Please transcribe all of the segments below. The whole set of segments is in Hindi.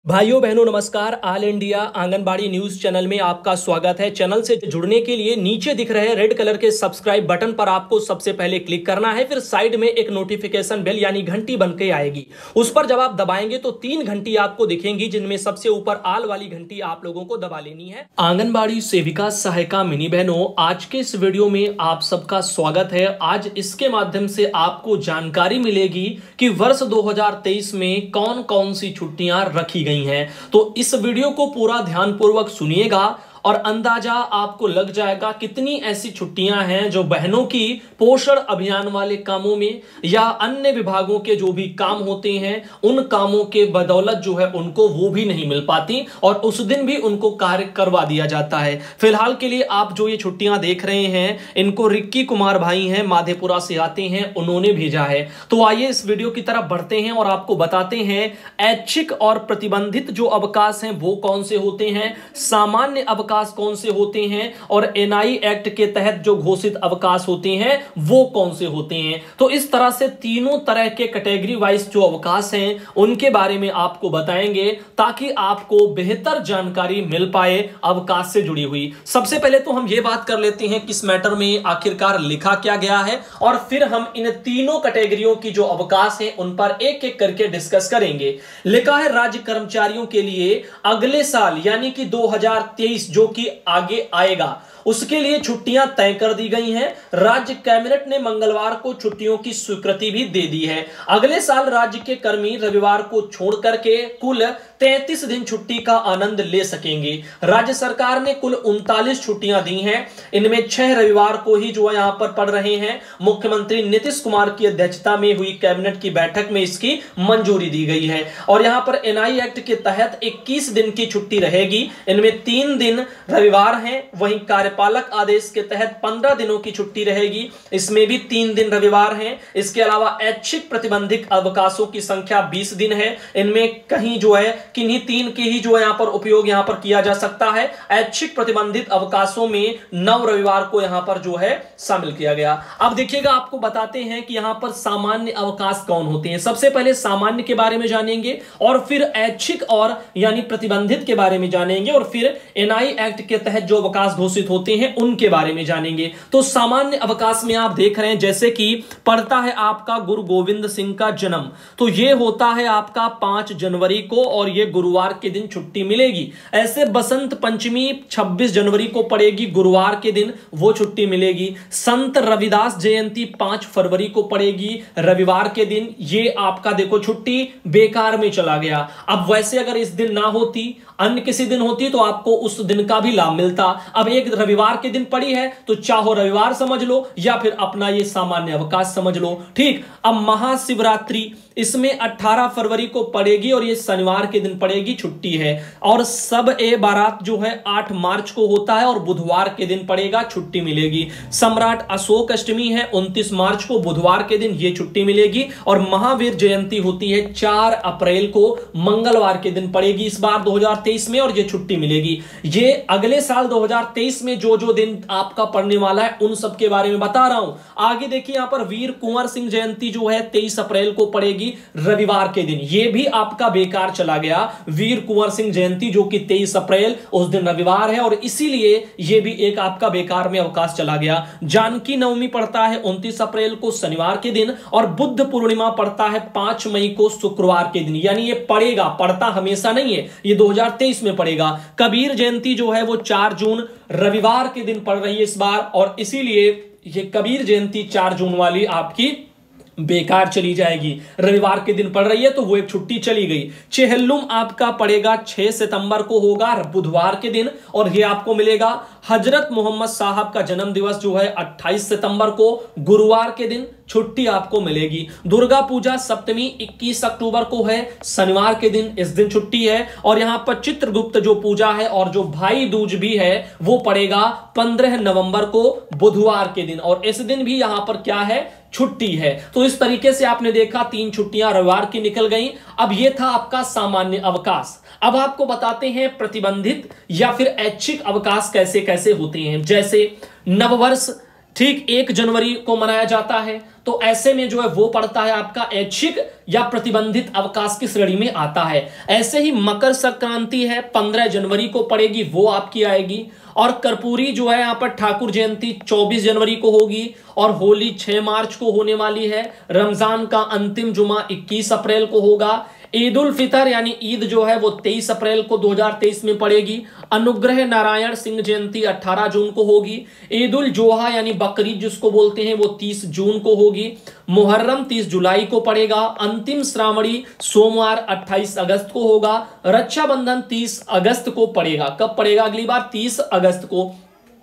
भाइयों बहनों नमस्कार। All India anganwadi news channel में आपका स्वागत है। चैनल से जुड़ने के लिए नीचे दिख रहे रेड कलर के सब्सक्राइब बटन पर आपको सबसे पहले क्लिक करना है। फिर साइड में एक नोटिफिकेशन बेल यानी घंटी बनके आएगी, उस पर जब आप दबाएंगे तो 3 घंटी आपको दिखेंगी, जिनमें सबसे ऊपर आल वाली घंटी आप लोगों को दबा लेनी है। आंगनबाड़ी सेविका सहायिका मिनी बहनों, आज के इस वीडियो में आप सबका स्वागत है। आज इसके माध्यम से आपको जानकारी मिलेगी कि वर्ष 2023 में कौन कौन सी छुट्टियां रखी गई हैं। तो इस वीडियो को पूरा ध्यानपूर्वक सुनिएगा और अंदाजा आपको लग जाएगा कितनी ऐसी छुट्टियां हैं जो बहनों की पोषण अभियान वाले कामों में या अन्य विभागों के जो भी काम होते हैं उन कामों के बदौलत जो है उनको वो भी नहीं मिल पाती और उस दिन भी उनको कार्य करवा दिया जाता है। फिलहाल के लिए आप जो ये छुट्टियां देख रहे हैं इनको रिक्की कुमार भाई हैं, माधेपुरा से आते हैं, उन्होंने भेजा है। तो आइए इस वीडियो की तरफ बढ़ते हैं और आपको बताते हैं ऐच्छिक और प्रतिबंधित जो अवकाश हैं वो कौन से होते हैं, सामान्य अवकाश कौन से होते हैं और एनआई एक्ट के तहत जो घोषित अवकाश होते हैं वो कौन से होते हैं। तो इस तरह से तीनों तरह के कैटेगरी वाइज जो अवकाश हैं उनके बारे में आपको बताएंगे ताकि आपको बेहतर जानकारी मिल पाए अवकाश से जुड़ी हुई। सबसे पहले तो हम ये बात कर लेते हैं किस मैटर में आखिरकार लिखा क्या गया है और फिर हम इन तीनों कैटेगरियों की जो अवकाश है उन पर एक एक करके डिस्कस करेंगे। लिखा है राज्य कर्मचारियों के लिए अगले साल यानी कि 2023 जो कि आगे आएगा उसके लिए छुट्टियां तय कर दी गई हैं। राज्य कैबिनेट ने मंगलवार को छुट्टियों की स्वीकृति भी दे दी है। अगले साल राज्य के कर्मी रविवार को छोड़ करके कुल 33 दिन छुट्टी का आनंद ले सकेंगे। राज्य सरकार ने कुल 39 छुट्टियां दी हैं, इनमें 6 रविवार को ही जो यहां पर पड़ रहे हैं। मुख्यमंत्री नीतीश कुमार की अध्यक्षता में हुई कैबिनेट की बैठक में इसकी मंजूरी दी गई है और यहां पर एनआई एक्ट के तहत 21 दिन की छुट्टी रहेगी। इनमें 3 दिन रविवार हैं, वहीं कार्यपालक आदेश के तहत 15 दिनों की छुट्टी रहेगी, इसमें भी 3 दिन रविवार हैं। इसके अलावा ऐच्छिक प्रतिबंधित अवकाशों की संख्या 20 दिन है, इनमें कहीं जो है किन्हीं 3 के ही जो है यहां पर उपयोग यहां पर किया जा सकता है। ऐच्छिक प्रतिबंधित अवकाशों में 9 रविवार को यहां पर जो है शामिल किया गया। अब देखिएगा आपको बताते हैं कि यहां पर सामान्य अवकाश कौन होते हैं। सबसे पहले सामान्य के बारे में जानेंगे और फिर ऐच्छिक और यानी प्रतिबंधित के बारे में जानेंगे और फिर एनआई एक्ट के तहत जो अवकाश घोषित होते हैं उनके बारे में जानेंगे। तो सामान्य अवकाश में आप देख रहे हैं जैसे कि पड़ता है आपका गुरु गोविंद सिंह का जन्म, तो यह होता है आपका 5 जनवरी को और यह गुरुवार के दिन छुट्टी मिलेगी। ऐसे बसंत पंचमी 26 जनवरी को पड़ेगी, गुरुवार के दिन वो छुट्टी मिलेगी। संत रविदास जयंती 5 फरवरी को पड़ेगी, रविवार के दिन, ये आपका देखो छुट्टी बेकार में चला गया। अब वैसे अगर इस दिन ना होती, अन्य किसी दिन होती तो आपको उस दिन का भी लाभ मिलता। अब एक रविवार के दिन पड़ी है तो चाहो रविवार समझ लो या फिर अपना ये सामान्य अवकाश समझ लो, ठीक। अब महाशिवरात्रि इसमें 18 फरवरी को पड़ेगी और ये शनिवार के दिन पड़ेगी, छुट्टी है। और सब ए बारात जो है 8 मार्च को होता है और बुधवार के दिन पड़ेगा, छुट्टी मिलेगी। सम्राट अशोक अष्टमी है 29 मार्च को, बुधवार के दिन ये छुट्टी मिलेगी। और महावीर जयंती होती है 4 अप्रैल को, मंगलवार के दिन पड़ेगी इस बार 2023 में और ये छुट्टी मिलेगी। ये अगले साल 2023 में जो जो दिन आपका पड़ने वाला है उन सब के बारे में बता रहा हूं। आगे देखिए यहां पर वीर कुंवर सिंह जयंती जो है 23 अप्रैल को पड़ेगी रविवार के दिन, ये भी आपका बेकार चला गया। वीर कुंवर सिंह जयंती जो कि 23 अप्रैल उस दिन रविवार है और इसीलिए ये भी एक आपका बेकार में अवकाश चला गया। जानकी नवमी पड़ता है 29 अप्रैल को शनिवार के दिन और बुद्ध पूर्णिमा पड़ता है 5 मई को शुक्रवार के दिन, यानी ये पड़ेगा, पड़ता हमेशा नहीं है, ये 2023 में पड़ेगा। कबीर जयंती जो है वो 4 जून रविवार के दिन पड़ रही है इस बार और इसीलिए ये कबीर जयंती 4 जून वाली आपकी बेकार चली जाएगी। रविवार के दिन पड़ रही है तो वो एक छुट्टी चली गई। चेहल्लुम आपका पड़ेगा 6 सितंबर को होगा बुधवार के दिन और ये आपको मिलेगा। हजरत मोहम्मद साहब का जन्म दिवस जो है 28 सितंबर को, गुरुवार के दिन छुट्टी आपको मिलेगी। दुर्गा पूजा सप्तमी 21 अक्टूबर को है, शनिवार के दिन, इस दिन छुट्टी है। और यहां पर चित्रगुप्त जो पूजा है और जो भाई दूज भी है वो पड़ेगा 15 नवंबर को, बुधवार के दिन और इस दिन भी यहां पर क्या है, छुट्टी है। तो इस तरीके से आपने देखा 3 छुट्टियां रविवार की निकल गई। अब यह था आपका सामान्य अवकाश। अब आपको बताते हैं प्रतिबंधित या फिर ऐच्छिक अवकाश कैसे कैसे होते हैं। जैसे नववर्ष ठीक 1 जनवरी को मनाया जाता है। तो ऐसे में जो है वो पड़ता है आपका ऐच्छिक या प्रतिबंधित अवकाश की श्रेणी में आता है। ऐसे ही मकर संक्रांति है 15 जनवरी को पड़ेगी, वो आपकी आएगी। और कर्पूरी जो है यहां पर ठाकुर जयंती 24 जनवरी को होगी और होली 6 मार्च को होने वाली है। रमजान का अंतिम जुमा 21 अप्रैल को होगा। ईद उल फितर यानी ईद जो है वो 23 अप्रैल को 2023 में पड़ेगी। अनुग्रह नारायण सिंह जयंती 18 जून को होगी। ईद उल जोहा यानी बकरीद जिसको बोलते हैं वो 30 जून को होगी। मुहर्रम 30 जुलाई को पड़ेगा। अंतिम श्रावणी सोमवार 28 अगस्त को होगा। रक्षाबंधन 30 अगस्त को पड़ेगा। कब पड़ेगा अगली बार? 30 अगस्त को।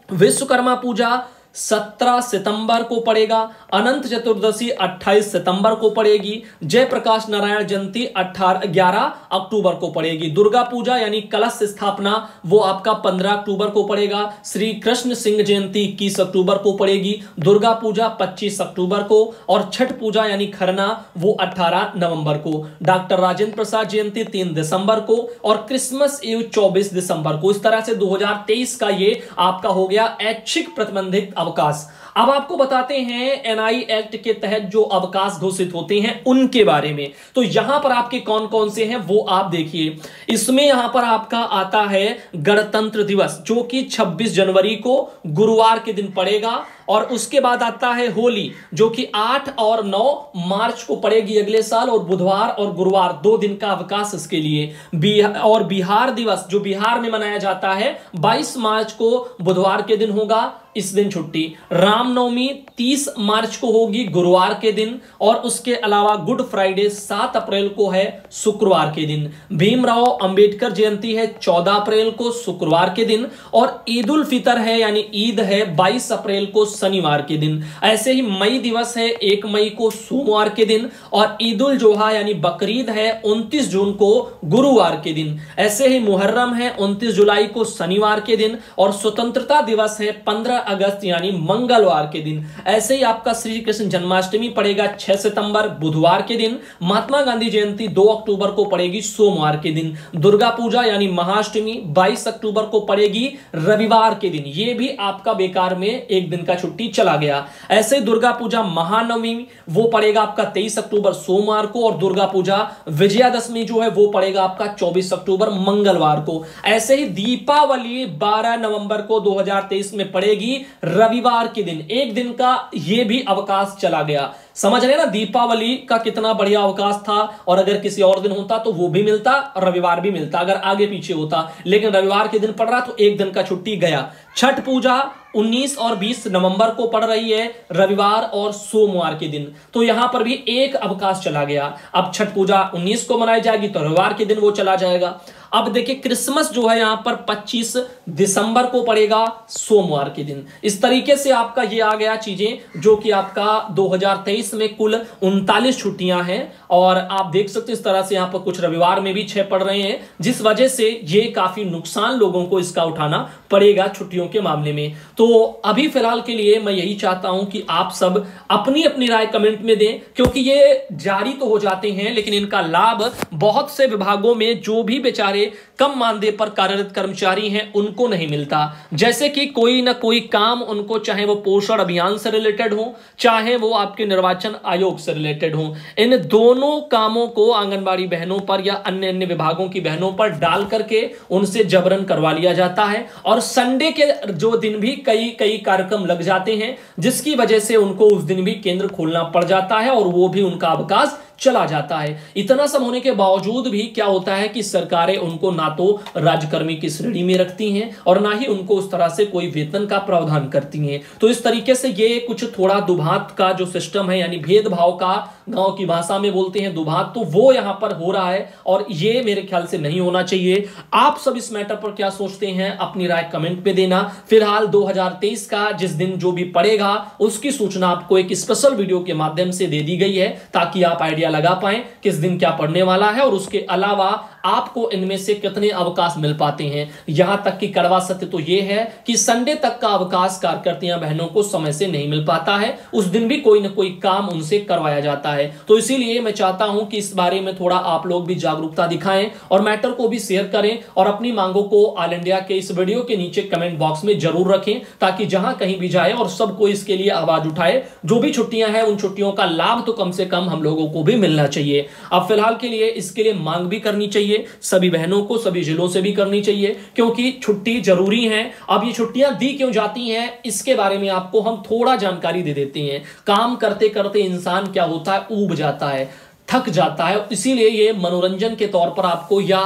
विश्वकर्मा पूजा 17 सितंबर को पड़ेगा। अनंत चतुर्दशी 28 सितंबर को पड़ेगी। जयप्रकाश नारायण जयंती 11 अक्टूबर को पड़ेगी। दुर्गा पूजा यानी कलश स्थापना वो आपका 15 अक्टूबर को पड़ेगा। श्री कृष्ण सिंह जयंती 21 अक्टूबर को पड़ेगी। दुर्गा पूजा 25 अक्टूबर को और छठ पूजा यानी खरना वो 18 नवंबर को। डॉक्टर राजेंद्र प्रसाद जयंती 3 दिसंबर को और क्रिसमस ईव 24 दिसंबर को। इस तरह से 2023 का ये आपका हो गया ऐच्छिक प्रतिबंधित अवकाश। अब आपको बताते हैं एनआई एक्ट के तहत जो अवकाश घोषित होते हैं उनके बारे में। तो यहां पर आपके कौन कौन से हैं वो आप देखिए। इसमें यहां पर आपका आता है गणतंत्र दिवस जो कि 26 जनवरी को गुरुवार के दिन पड़ेगा। और उसके बाद आता है होली जो कि 8 और 9 मार्च को पड़ेगी अगले साल। और बुधवार और गुरुवार 2 दिन का अवकाश इसके लिए। और बिहार दिवस जो बिहार में मनाया जाता है 22 मार्च को बुधवार के दिन होगा, इस दिन छुट्टी। रामनवमी 30 मार्च को होगी गुरुवार के दिन। और उसके अलावा गुड फ्राइडे 7 अप्रैल को है शुक्रवार के दिन। भीमराव अंबेडकर जयंती है 14 अप्रैल को शुक्रवार के दिन। और ईद उल फितर है यानी ईद है 22 अप्रैल को शनिवार के दिन। ऐसे ही मई दिवस है 1 मई को सोमवार के दिन। और ईद उल जोहा यानी बकरीद है 29 जून को गुरुवार के दिन। ऐसे ही मुहर्रम है 29 जुलाई को शनिवार के दिन। और स्वतंत्रता दिवस है 15 अगस्त यानी मंगलवार के दिन। ऐसे ही आपका श्री कृष्ण जन्माष्टमी पड़ेगा 6 सितंबर बुधवार के दिन। महात्मा गांधी जयंती 2 अक्टूबर को पड़ेगी सोमवार के दिन। दुर्गा पूजा यानी महाअष्टमी 22 अक्टूबर को पड़ेगी रविवार के दिन। ये भी आपका बेकार में एक दिन का छुट्टी चला गया। ऐसे दुर्गा पूजा महानवमी वो पड़ेगा आपका 23 अक्टूबर सोमवार को। और दुर्गा पूजा विजयादशमी जो है वो पड़ेगा आपका 24 अक्टूबर मंगलवार को। ऐसे ही दीपावली 12 नवंबर को 2023 में पड़ेगी रविवार के दिन। एक दिन का ये भी अवकाश चला गया। समझ रहे ना दीपावली का कितना बढ़िया अवकाश था। और अगर किसी और दिन होता तो वो भी मिलता और रविवार भी मिलता अगर आगे पीछे होता। लेकिन रविवार के दिन पड़ रहा तो एक दिन का छुट्टी गया। छठ पूजा 19 और 20 नवंबर को पड़ रही है रविवार और सोमवार के दिन। तो यहां पर भी एक अवकाश चला गया। अब छठ पूजा 19 को मनाई जाएगी तो रविवार के दिन वो चला जाएगा। अब देखिए क्रिसमस जो है यहां पर 25 दिसंबर को पड़ेगा सोमवार के दिन। इस तरीके से आपका ये आ गया चीजें जो कि आपका 2023 में कुल 39 छुट्टियां हैं। और आप देख सकते हैं इस तरह से यहां पर कुछ रविवार में भी 6 पड़ रहे हैं, जिस वजह से ये काफी नुकसान लोगों को इसका उठाना पड़ेगा छुट्टियों के मामले में। तो अभी फिलहाल के लिए मैं यही चाहता हूं कि आप सब अपनी अपनी राय कमेंट में दें, क्योंकि ये जारी तो हो जाते हैं लेकिन इनका लाभ बहुत से विभागों में जो भी बेचारे कम मानदेय पर कार्यरत कर्मचारी हैं उनको नहीं मिलता। जैसे कि कोई ना कोई काम उनको, चाहे वो पोषण अभियान से रिलेटेड हो, चाहे वो आपके निर्वाचन आयोग से रिलेटेड हो, इन दोनों कामों को आंगनबाड़ी बहनों पर या अन्य अन्य विभागों की बहनों पर डाल करके उनसे जबरन करवा लिया जाता है। और संडे के जो दिन भी कई कई कार्यक्रम लग जाते हैं, जिसकी वजह से उनको उस दिन भी केंद्र खोलना पड़ जाता है और वो भी उनका अवकाश चला जाता है। इतना सब होने के बावजूद भी क्या होता है कि सरकारें उनको ना तो राजकर्मी की श्रेणी में रखती हैं और ना ही उनको उस तरह से कोई वेतन का प्रावधान करती हैं। तो इस तरीके से ये कुछ थोड़ा दुभात का जो सिस्टम है, यानी भेदभाव का, गांव की भाषा में बोलते हैं दुभात, तो वो यहां पर हो रहा है और ये मेरे ख्याल से नहीं होना चाहिए। आप सब इस मैटर पर क्या सोचते हैं अपनी राय कमेंट पे देना। फिलहाल 2023 का जिस दिन जो भी पड़ेगा उसकी सूचना आपको एक स्पेशल वीडियो के माध्यम से दे दी गई है, ताकि आप आइडिया लगा पाएं किस दिन क्या पढ़ने वाला है। और उसके अलावा आपको इनमें से कितने अवकाश मिल पाते हैं। यहां तक कि कड़वा सत्य तो यह है कि संडे तक का अवकाश कार्यकर्तियां बहनों को समय से नहीं मिल पाता है, उस दिन भी कोई ना कोई काम उनसे करवाया जाता है। तो इसीलिए मैं चाहता हूं कि इस बारे में थोड़ा आप लोग भी जागरूकता दिखाएं और मैटर को भी शेयर करें और अपनी मांगों को ऑल इंडिया के इस वीडियो के नीचे कमेंट बॉक्स में जरूर रखें, ताकि जहां कहीं भी जाए और सबको इसके लिए आवाज उठाए। जो भी छुट्टियां हैं उन छुट्टियों का लाभ तो कम से कम हम लोगों को भी मिलना चाहिए। अब फिलहाल के लिए इसके लिए मांग भी करनी चाहिए, सभी बहनों को सभी जिलों से भी करनी चाहिए, क्योंकि छुट्टी जरूरी है। अब ये छुट्टियां दी क्यों जाती हैं इसके बारे में आपको हम थोड़ा जानकारी दे देते हैं। काम करते करते इंसान क्या होता है, ऊब जाता है, थक जाता है, इसीलिए ये मनोरंजन के तौर पर आपको या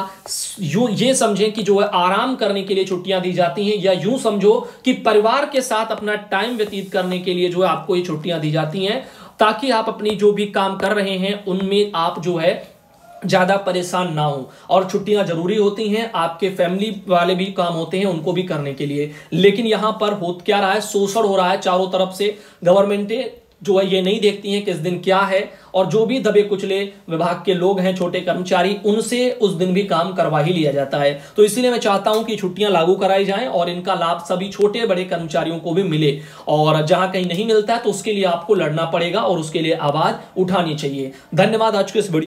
यूं ये समझें कि जो है आराम करने के लिए छुट्टियां दी जाती हैं, या यूं समझो कि परिवार के साथ अपना टाइम व्यतीत करने के लिए जो है आपको ये छुट्टियां दी जाती हैं, ताकि आप अपनी जो भी काम कर रहे हैं उनमें आप जो है ज्यादा परेशान ना हो। और छुट्टियां जरूरी होती हैं, आपके फैमिली वाले भी काम होते हैं उनको भी करने के लिए। लेकिन यहां पर हो क्या रहा है, शोषण हो रहा है चारों तरफ से। गवर्नमेंटें जो है ये नहीं देखती हैं किस दिन क्या है, और जो भी दबे कुचले विभाग के लोग हैं, छोटे कर्मचारी, उनसे उस दिन भी काम करवा ही लिया जाता है। तो इसीलिए मैं चाहता हूं कि छुट्टियां लागू कराई जाएं और इनका लाभ सभी छोटे बड़े कर्मचारियों को भी मिले। और जहां कहीं नहीं मिलता है तो उसके लिए आपको लड़ना पड़ेगा और उसके लिए आवाज उठानी चाहिए। धन्यवाद। आज के इस वीडियो